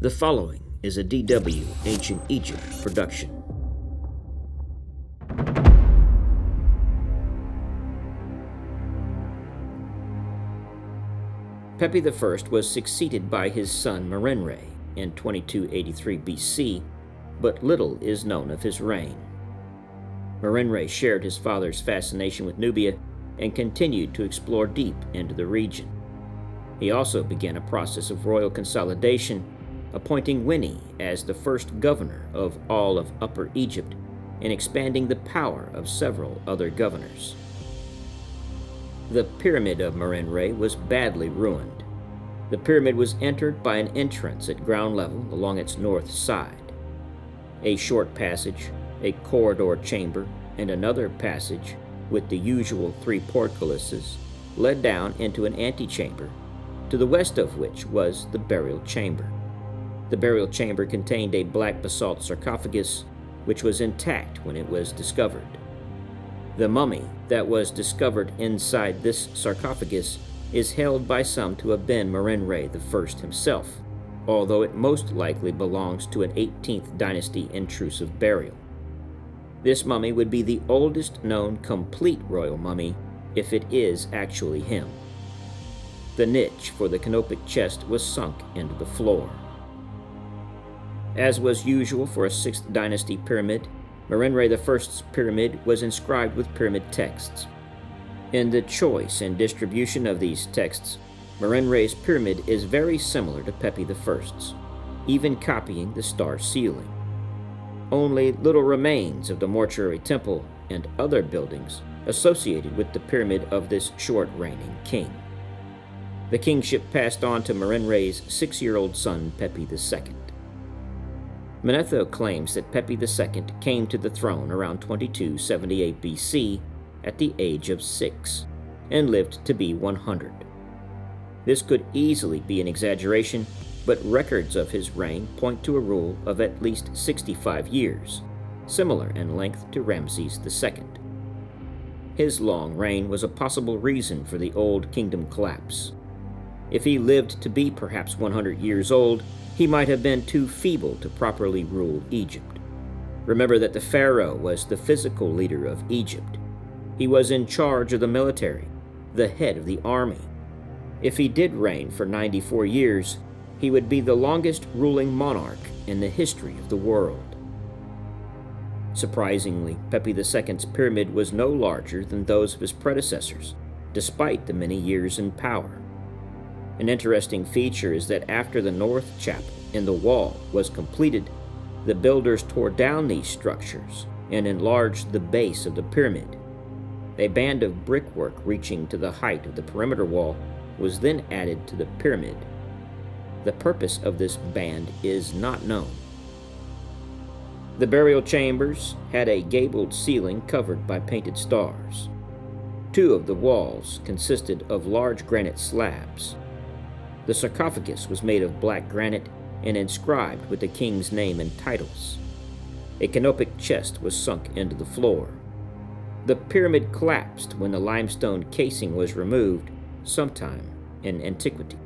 The following is a DW Ancient Egypt production. Pepi I was succeeded by his son Merenre in 2283 BC, but little is known of his reign. Merenre shared his father's fascination with Nubia and continued to explore deep into the region. He also began a process of royal consolidation, appointing Winnie as the first governor of all of Upper Egypt and expanding the power of several other governors. The Pyramid of Merenre was badly ruined. The pyramid was entered by an entrance at ground level along its north side. A short passage, a corridor chamber, and another passage with the usual 3 portcullises led down into an antechamber, to the west of which was the burial chamber. The burial chamber contained a black basalt sarcophagus, which was intact when it was discovered. The mummy that was discovered inside this sarcophagus is held by some to have been Merenre I himself, although it most likely belongs to an 18th dynasty intrusive burial. This mummy would be the oldest known complete royal mummy if it is actually him. The niche for the canopic chest was sunk into the floor. As was usual for a 6th dynasty pyramid, Merenre I's pyramid was inscribed with pyramid texts. In the choice and distribution of these texts, Merenre's pyramid is very similar to Pepi I's, even copying the star ceiling. Only little remains of the mortuary temple and other buildings associated with the pyramid of this short-reigning king. The kingship passed on to Merenre's 6-year-old son, Pepi II. Manetho claims that Pepi II came to the throne around 2278 BC at the age of 6 and lived to be 100. This could easily be an exaggeration, but records of his reign point to a rule of at least 65 years, similar in length to Ramses II. His long reign was a possible reason for the Old Kingdom collapse. If he lived to be perhaps 100 years old, he might have been too feeble to properly rule Egypt. Remember that the pharaoh was the physical leader of Egypt. He was in charge of the military, the head of the army. If he did reign for 94 years, he would be the longest ruling monarch in the history of the world. Surprisingly, Pepi II's pyramid was no larger than those of his predecessors, despite the many years in power. An interesting feature is that after the north chapel in the wall was completed, the builders tore down these structures and enlarged the base of the pyramid. A band of brickwork reaching to the height of the perimeter wall was then added to the pyramid. The purpose of this band is not known. The burial chambers had a gabled ceiling covered by painted stars. 2 of the walls consisted of large granite slabs. The sarcophagus was made of black granite and inscribed with the king's name and titles. A canopic chest was sunk into the floor. The pyramid collapsed when the limestone casing was removed sometime in antiquity.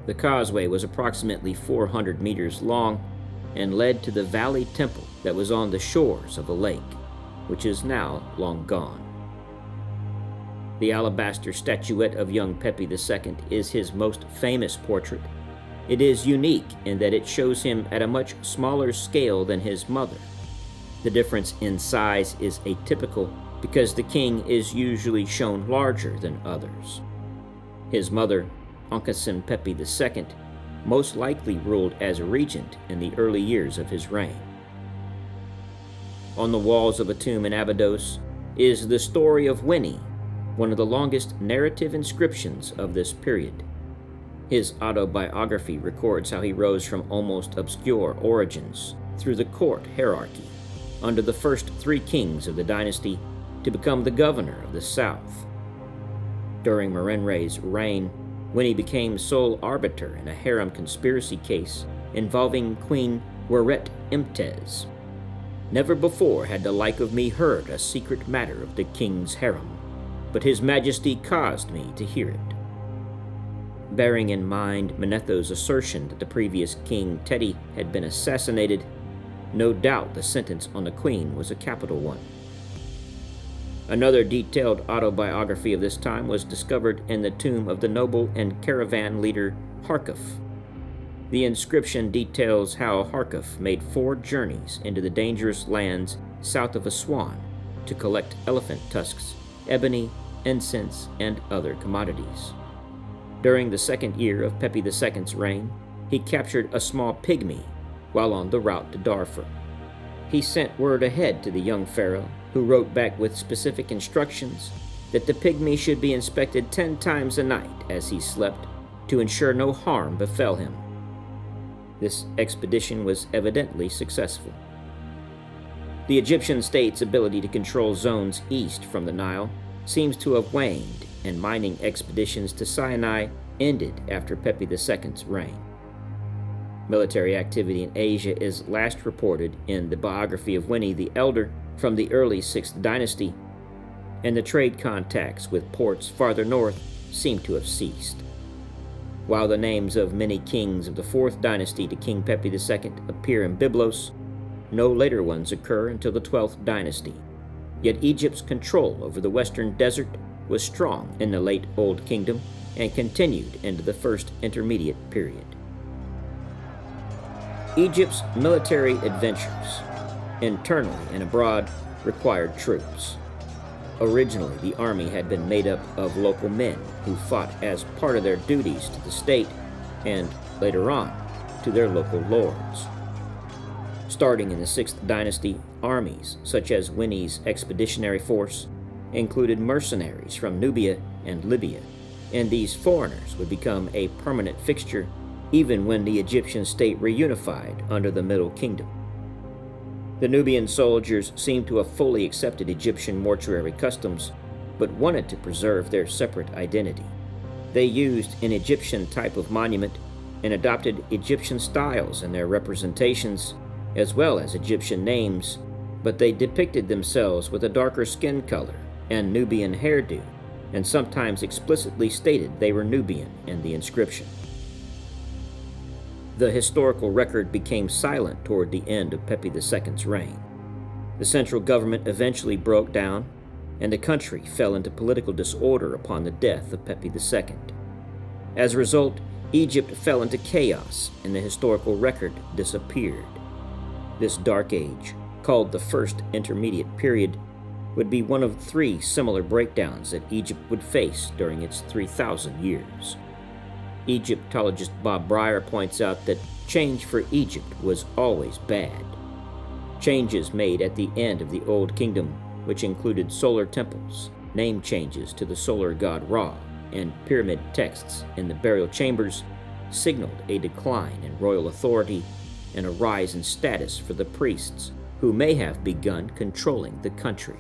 The causeway was approximately 400 meters long and led to the valley temple that was on the shores of a lake, which is now long gone. The alabaster statuette of young Pepi II is his most famous portrait. It is unique in that it shows him at a much smaller scale than his mother. The difference in size is atypical because the king is usually shown larger than others. His mother, Oncasin Pepi II, most likely ruled as a regent in the early years of his reign. On the walls of a tomb in Abydos is the story of Winnie, one of the longest narrative inscriptions of this period. His autobiography records how he rose from almost obscure origins through the court hierarchy under the first 3 kings of the dynasty to become the governor of the south. During Merenre's reign, Winnie became sole arbiter in a harem conspiracy case involving Queen Weret Imtez. Never before had the like of me heard a secret matter of the king's harem, but his majesty caused me to hear it. Bearing in mind Manetho's assertion that the previous king Teti had been assassinated, no doubt the sentence on the queen was a capital one. Another detailed autobiography of this time was discovered in the tomb of the noble and caravan leader Harkuf. The inscription details how Harkuf made 4 journeys into the dangerous lands south of Aswan to collect elephant tusks, ebony, incense, and other commodities. During the second year of Pepi II's reign, he captured a small pygmy while on the route to Darfur. He sent word ahead to the young pharaoh, who wrote back with specific instructions that the pygmy should be inspected 10 times a night as he slept to ensure no harm befell him. This expedition was evidently successful. The Egyptian state's ability to control zones east from the Nile seems to have waned, and mining expeditions to Sinai ended after Pepi II's reign. Military activity in Asia is last reported in the biography of Winnie the Elder from the early 6th dynasty, and the trade contacts with ports farther north seem to have ceased. While the names of many kings of the 4th dynasty to King Pepi II appear in Byblos, no later ones occur until the 12th dynasty. Yet Egypt's control over the western desert was strong in the late Old Kingdom and continued into the First Intermediate period. Egypt's military adventures, internally and abroad, required troops. Originally, the army had been made up of local men who fought as part of their duties to the state and, later on, to their local lords. Starting in the 6th dynasty, armies, such as Winnie's expeditionary force, included mercenaries from Nubia and Libya, and these foreigners would become a permanent fixture even when the Egyptian state reunified under the Middle Kingdom. The Nubian soldiers seemed to have fully accepted Egyptian mortuary customs, but wanted to preserve their separate identity. They used an Egyptian type of monument and adopted Egyptian styles in their representations, as well as Egyptian names, but they depicted themselves with a darker skin color and Nubian hairdo, and sometimes explicitly stated they were Nubian in the inscription. The historical record became silent toward the end of Pepi II's reign. The central government eventually broke down, and the country fell into political disorder upon the death of Pepi II. As a result, Egypt fell into chaos, and the historical record disappeared. This dark age, called the First Intermediate Period, would be one of 3 similar breakdowns that Egypt would face during its 3,000 years. Egyptologist Bob Breyer points out that change for Egypt was always bad. Changes made at the end of the Old Kingdom, which included solar temples, name changes to the solar god Ra, and pyramid texts in the burial chambers, signaled a decline in royal authority and a rise in status for the priests, who may have begun controlling the country.